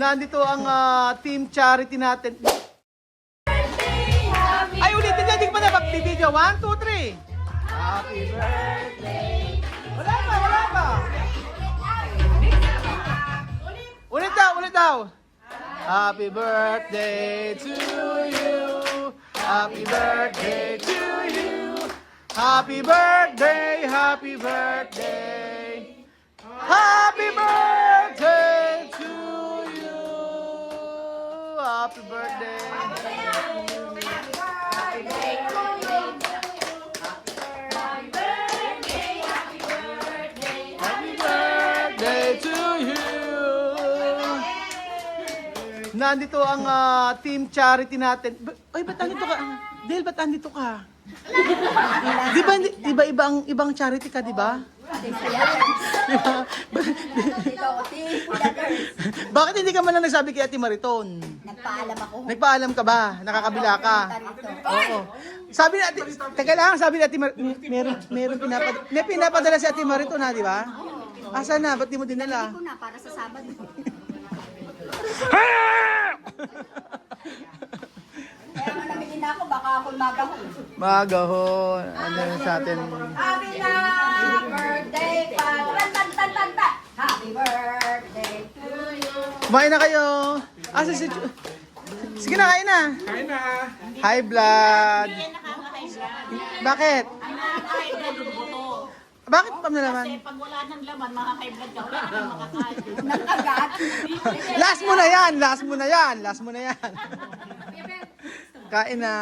Nandito ang team charity natin. Ay, ulitin niya. Hindi ko pa na video. 1, 2, 3. Happy birthday. Wala pa. Ulit daw. Happy birthday to you. Happy birthday to you. Happy birthday. Happy birthday. Happy birthday to you. Happy birthday. Happy birthday to you. Nandito ang team charity natin. Ay, ba't nandito ka? Dale, ba't nandito ka? Di ba ibang charity ka, di ba? Bakit hindi ka man lang nagsabi kay Ate Mariton? Nagpaalam ako. Nagpaalam ka ba? Nakakabila ka? Oo. Sabi ni Ate, teka lang, sabi ni Ate meron pinapadala si Ate Mariton ha, di ba? Asa na? Ba't di mo dinala? Hindi ko na para sa Sabado. Kaya nga namili na ako, baka ako magahon. Magahon. Ano yun sa atin? Happy na birthday pa. Tan. Happy birthday to you. Kumain na kayo. Asa si... Sige na, kain na. Kain na. High blood. Bakit? Bakit pa nalaman? Kasi pag wala ng laman, makaka-high blood ka, wala ka nang makakain. Nakagat. Last mo na yan. Kain na.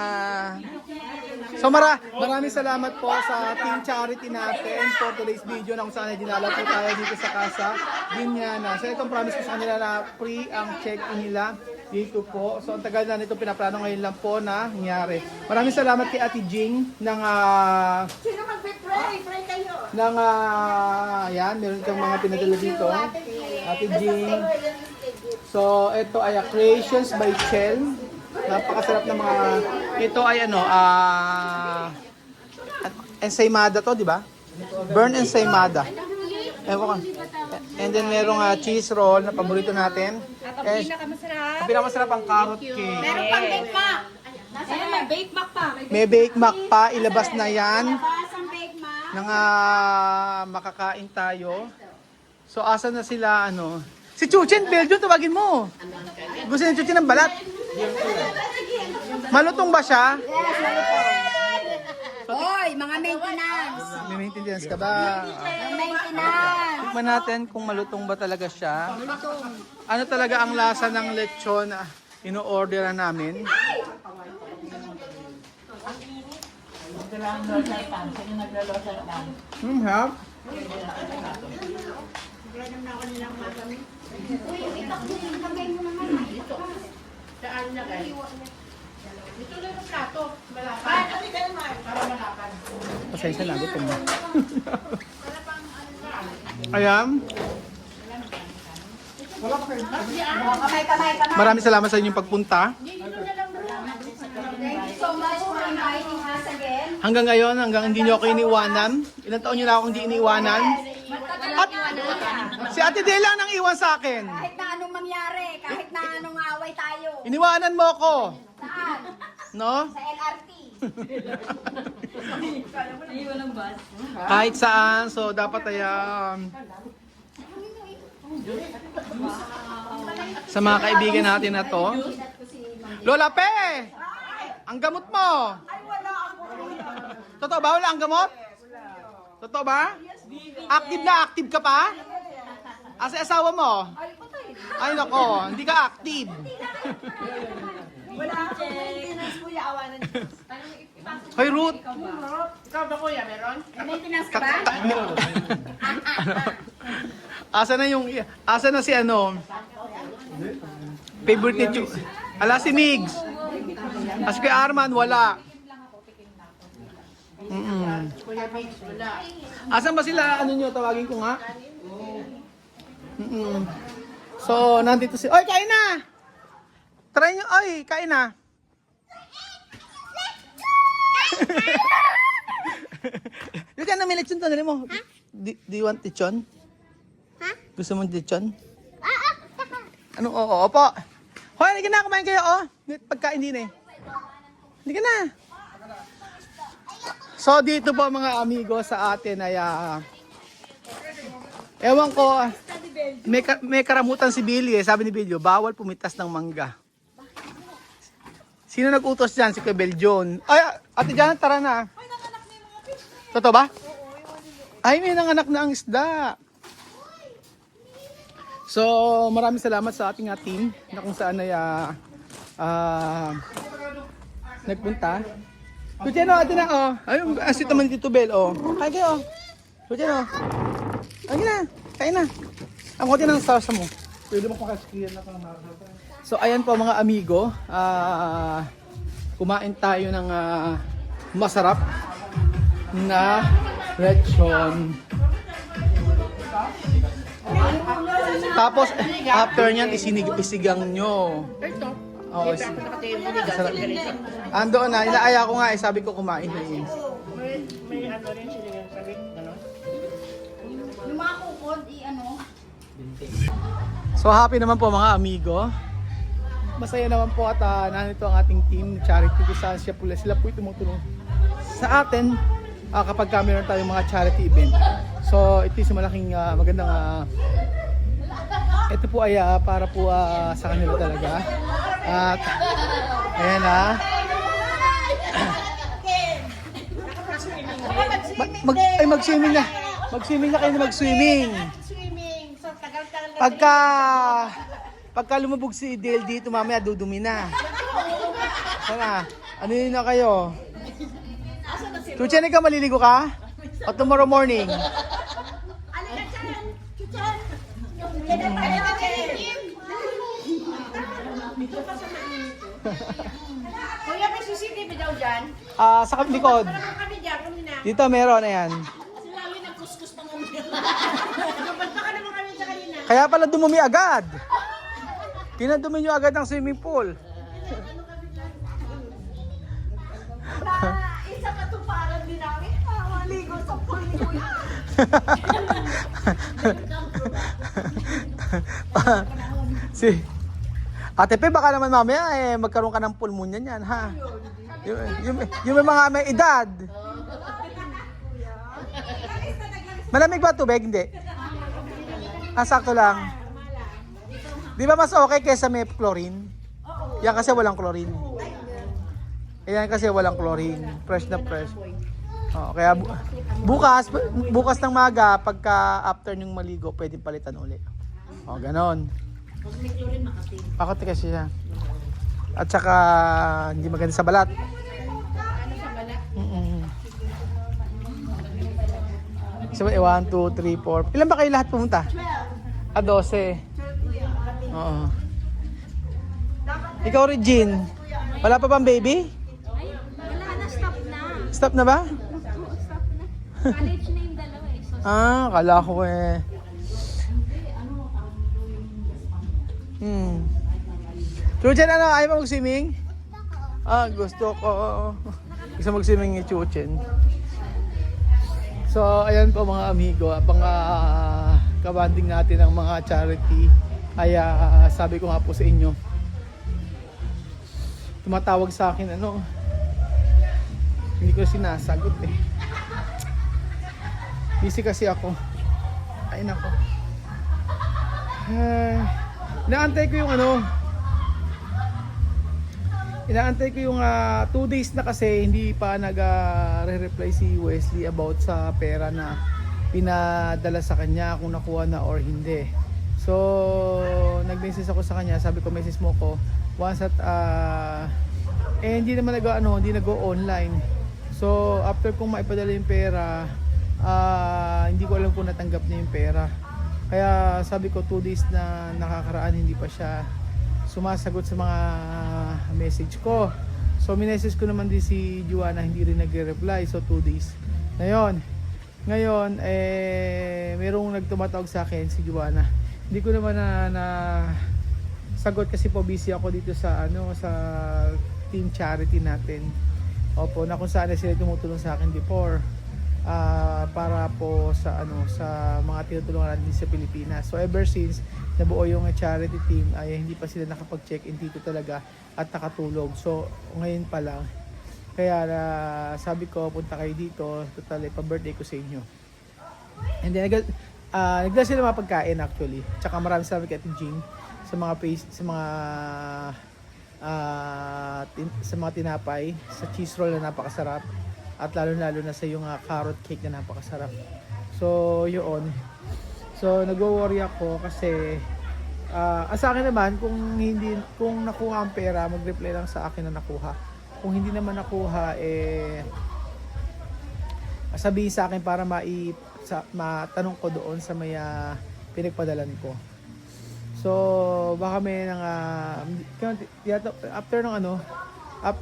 So maraming salamat po sa team charity natin for today's video na kung saan ay dinala po tayo dito sa Casa Viñana. So itong promise ko sa kanila na free ang check-in nila dito po. So ang tagal na nito pinaplano ngayon lang po na nangyari. Maraming salamat kay Ate Jing ng Sino mag-pray? Pray kayo. yan, meron itong mga pinadala dito. Ate Jing. So ito ay Creations by Chel. Napakasarap ng mga ito ay ensaymada to, di ba? Burn ensaymada. Ewan ko. And then merong cheese roll na paborito natin. At ang pinakamasarap, Ang pinakamasarap ang carrot cake. Meron pang bake mac. ayan, may bake mac pa. May bake mac pa, ilabas na yan. Labas ang bake mac. Nang makakain tayo. So asan na sila Si Chuchin, Belgium, tawagin mo. Gusto ni Chuchin ng balat. Malutong ba siya? Hoy, mga maintenance. May maintenance ka ba? Mga maintenance. Tikman natin kung malutong ba talaga siya. Ano talaga ang lasa ng lechon na ino-orderan namin? Have? Pasensya na, gutom na. Ayan. Kamay. Maraming salamat sa inyong pagpunta. Thank you so much for inviting us again. Hanggang ngayon, hanggang hindi nyo ako iniwanan. Ilang taon nyo na ako hindi iniwanan. At si Ate Dela nang iwan sa akin. Kahit na anong mangyari, kahit na anong away tayo. Iniwanan mo ako. Saan? No? Sa LRT. Kahit saan. So, dapat ay sa mga kaibigan natin na to. Lola Pe! Ang gamot mo! Ay, wala ako. Totoo ba? Wala ang gamot? Totoo ba? Active na active ka pa? Asa asawa mo? Ay, patay. Ay nako, hindi ka active. Wala ako. Maintenance, kuya. Awanan. Hoy Ruth, Ikaw ba kuya, meron? Maintenance ka ba? asa na si favorite ni Chu. Ala si Migs. As kay Arman, wala. Asan ba sila? Tawagin ko nga. So, nandito si... Oy, kain na! Try nyo. Oy, kain na. Yung ka na may lechon to, mo. Do you want lechon? Ha? Gusto mo lechon? Ano, oo, opo. Hoy, hindi ka na, kumain kayo, oh. Pagkain din eh. Hindi ka na. So, dito po mga amigo sa atin ay, ewan ko, may karamutan si Billy eh. Sabi ni Billy, bawal pumitas ng mangga. Sino nag-utos dyan? Si Kuya Beljon. Ay, Ate Janet, tara na. Totoo ba? Ay, may nanganak na ang isda. So, maraming salamat sa ating team na kung saan ay nagpunta. Kuya, ate na, oh. Ayun, asit naman dito, Bel, oh. Kain kayo, oh. Kuya, oh. Ayun na, kain na. Ang konti ng sauce mo. Pwede mo pakasikiyan na kang nakakata. So, ayan po mga amigo. Kumain tayo ng masarap na lechon. Tapos, after nyan, isigang nyo. Ito. Oh, Ito ako nakatayo mo ni andoon na, inaaya ko nga eh, sabi ko kumain na yun. May ano rin sila yung sabi. Ano? Yung mga kukod, i-ano. So happy naman po mga amigo. Masaya naman po at nandito ang ating team charity kung saan sila po tumutulong sa atin kapag meron tayong mga charity event. So ito is malaking magandang ito po ay para po sa kanila talaga. At ayan mag-swimming na. Mag-swimming na kayo na mag-swimming. Swimming. So, tagal-tagal na. Pagka lumubog si Dale dito, mamaya dudumi na. Sana, ano yun na kayo? Chuchen, ikaw maliligo ka? O tomorrow morning? Kuya, may CCTV daw dyan. Sa likod. Kami dyan, kami na. Dito meron, ayan. Sinabi ng kuskus ng umiyak. Ba't pa ka naman kami sa kanina? Kaya pala dumumi agad. Pinadumi nyo agad ng swimming pool. Isa katuparan din namin. Maligo sa pool ni Kuya. Si Ate Pe, baka naman mamaya magkaroon ka ng pulmonya niyan, ha? Yung may mga may edad. Malamig ba tubig? Hindi. Sakto lang. Di ba mas okay kaysa may chlorine? Yan kasi walang chlorine. Yan kasi walang chlorine. Fresh na fresh. Kaya bukas ng maga, pagka after nyong maligo, pwedeng palitan ulit. Ganon. Makati kasi siya. At saka hindi maganda sa balat. Ano sa balat? So, 1, 2, 3, 4. Ilan ba kayo lahat pumunta? 12. 12. Oo. Ikaw, Regine. Wala pa bang baby? Wala na, stop na. Stop na ba? Oo, stop na. College na yung dalawa eh. So, Kala ko Chuchen, ano? Ayaw mo mag-swimming? Gusto ko. Gusto mag-swimming ni Chuchen. So, ayan po mga amigo. Pang kabanding natin ng mga charity. Ay sabi ko nga po sa inyo. Tumatawag sa akin, hindi ko sinasagot eh. Busy kasi ako. Ay nako. Inaantay ko yung Inaantay ko yung 2 days na kasi hindi pa nag-reply si Wesley about sa pera na pinadala sa kanya kung nakuha na or hindi. So, nag-message ako sa kanya, sabi ko message mo ko once at hindi naman hindi nag-online. So, after kong maipadala yung pera, hindi ko alam kung natanggap niya yung pera. Kaya sabi ko 2 days na nakakaraan hindi pa siya sumasagot sa mga message ko. So minessage ko naman din si Juana, hindi rin nagre-reply. So 2 days. Ngayon merong nagtumatawag sa akin si Juana. Hindi ko naman na sagot kasi po busy ako dito sa sa team charity natin. Opo, na kung saan sila tumutulong sa akin before para po sa sa mga tinutulungan natin sa Pilipinas. So ever since nabuo yung charity team ay hindi pa sila nakapag-check-in dito talaga at nakatulog. So ngayon pa lang. Kaya sabi ko punta kayo dito, total pa-birthday ko sa inyo. And then nagdala sila mga pagkain actually. Tsaka marami sabi kay Ate Jean sa mga tinapay, sa cheese roll na napakasarap. At lalo na sa yung carrot cake na napakasarap. So, yun. So, nagwo-worry ako kasi sa akin naman, kung nakuha ang pera, mag-reply lang sa akin na nakuha. Kung hindi naman nakuha, sabihin sa akin para matanong ko doon sa may pinagpadalan ko. So, baka may after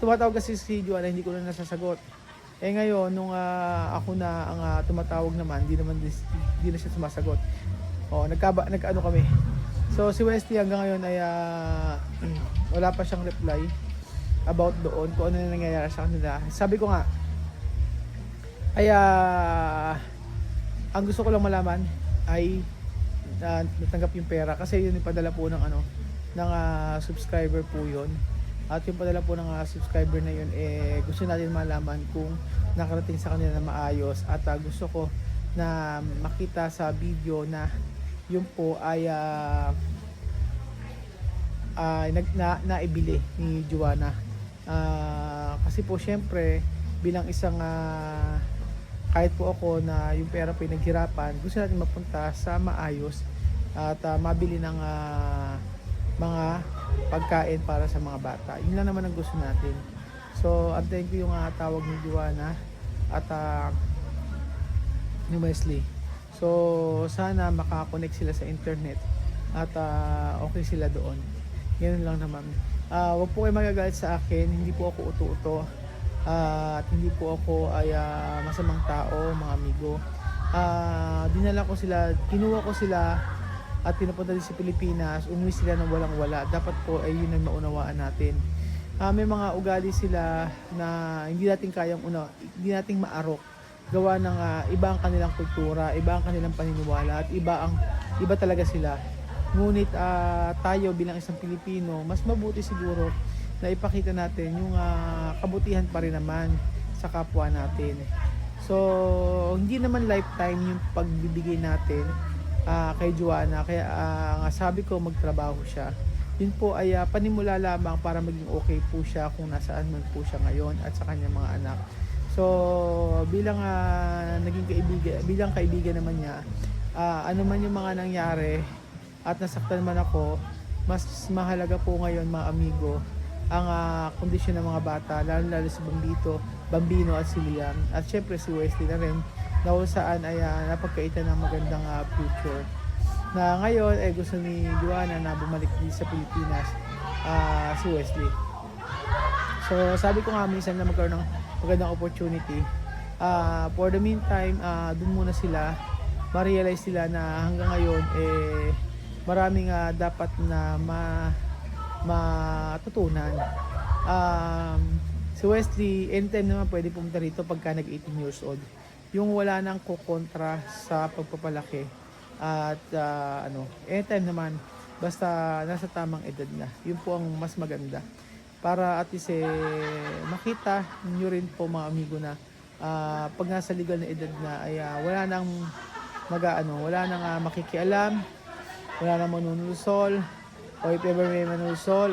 tumatawag kasi si Joanna, hindi ko na nasasagot. Ngayon, nung ako na ang tumatawag naman, di na siya sumasagot. Nagkaano kami. So, si Wesley hanggang ngayon ay wala pa siyang reply about doon, kung ano na nangyayari sa kanila. Sabi ko nga, ay ang gusto ko lang malaman ay natanggap yung pera kasi yun ipadala po ng subscriber po yun. At yung padala po ng subscriber na yun, gusto natin malaman kung nakarating sa kanila na maayos. At gusto ko na makita sa video na yun po ay naibili ni Joanna. Kasi po syempre, bilang isang kahit po ako na yung pera po naghirapan, gusto natin mapunta sa maayos at mabili ng mga pagkain para sa mga bata. Yun lang naman ang gusto natin. So, antayin ko yung tawag ni Joanna at ni Wesley. So, sana makakonect sila sa internet at okay sila doon. Ganun lang naman. Huwag po kayo magagalit sa akin. Hindi po ako uto-uto. At hindi po ako ay masamang tao, mga amigo. Dinala ko sila, kinuha ko sila at pinapunta din sa Pilipinas, umuwi sila ng walang-wala. Dapat po ay yun ang maunawaan natin. May mga ugali sila na hindi natin hindi nating maarok. Gawa ng iba ang kanilang kultura, iba ang kanilang paniniwala, at iba talaga sila. Ngunit tayo bilang isang Pilipino, mas mabuti siguro na ipakita natin yung kabutihan pa rin naman sa kapwa natin. So, hindi naman lifetime yung pagbibigay natin kay Joanna, kaya sabi ko magtrabaho siya. Yun po ay panimula lamang para maging okay po siya kung nasaan man po siya ngayon at sa kanyang mga anak. So bilang bilang kaibigan naman niya, ano man yung mga nangyari at nasaktan man ako, mas mahalaga po ngayon mga amigo ang kondisyon ng mga bata, lalo si Bambino at si Liam, at syempre si Wesley na rin, na kung saan ay napagkaitan ng magandang future. Na ngayon gusto ni Joanna na bumalik din sa Pilipinas si Wesley. So sabi ko nga minsan na magkaroon ng magandang opportunity. For the meantime, dun muna sila, ma-realize sila na hanggang ngayon maraming dapat na matutunan. Si Wesley, anytime naman pwede pumunta rito pagka nag-18 years old. Yung wala nang kukontra sa pagpapalaki. At anytime naman, basta nasa tamang edad na. Yun po ang mas maganda. Para at least makita nyo rin po mga amigo na pag nasa legal na edad na ay wala nang wala nang makikialam, wala nang manunulusol, o if ever may manunulusol,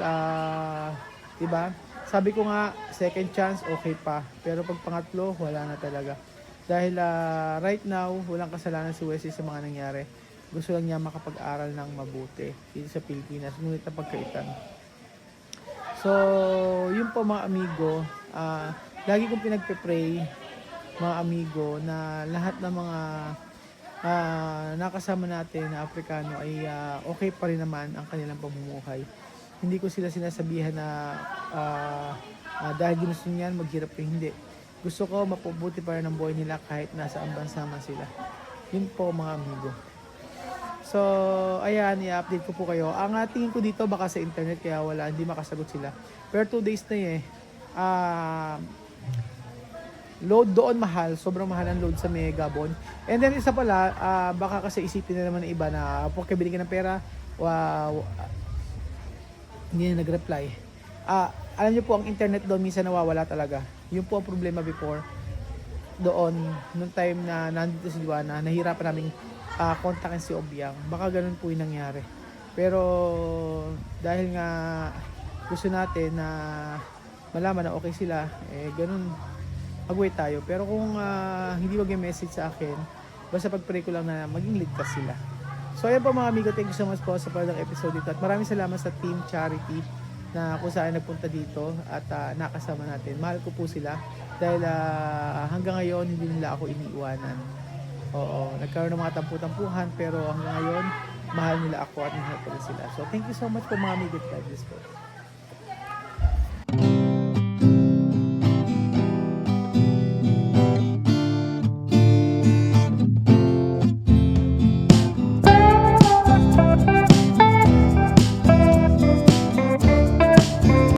diba? Sabi ko nga, second chance, okay pa. Pero pag pangatlo, wala na talaga. Dahil right now, walang kasalanan si Wesley sa mga nangyari. Gusto lang niya makapag-aral ng mabuti dito sa Pilipinas. Ngunit napagkaitan. So, yun po mga amigo. Lagi kong pinagpe-pray, mga amigo, na lahat ng mga nakasama natin na Afrikano ay okay pa rin naman ang kanilang pamumuhay. Hindi ko sila sinasabihan na dahil ginusto niyan, maghirap ka, hindi. Gusto ko mapabuti pa rin ang buhay nila kahit nasa bansa man sila. Yun po mga amigo. So, ayan, i-update ko po kayo. Ang tingin ko dito baka sa internet kaya hindi makasagot sila. Pero 2 days na load doon mahal, sobrang mahal ang load sa Megabon. And then isa pala, baka kasi isipin na naman ng iba na pag bili ka ng pera, hindi na nag-reply. Alam niyo po, ang internet doon minsan nawawala talaga. Yun po ang problema before. Doon, nung time na nandito si Juana, nahirapan namin kontakin si Obiang. Baka ganun po yung nangyari. Pero dahil nga gusto natin na malaman na okay sila, ganun, mag-wait tayo. Pero kung hindi mag-message sa akin, basta pag-pray ko lang na maging ligtas sila. So ayan po mga amigo, thank you so much po sa pagdang episode dito. At maraming salamat sa Team Charity na kung saan nagpunta dito at nakasama natin. Mahal ko po sila dahil hanggang ngayon hindi nila ako iniiwanan. Oo, nagkaroon ng mga tampu-tampuhan pero hanggang ngayon mahal nila ako at mahal ko rin sila. So thank you so much po mga amigo. God bless po.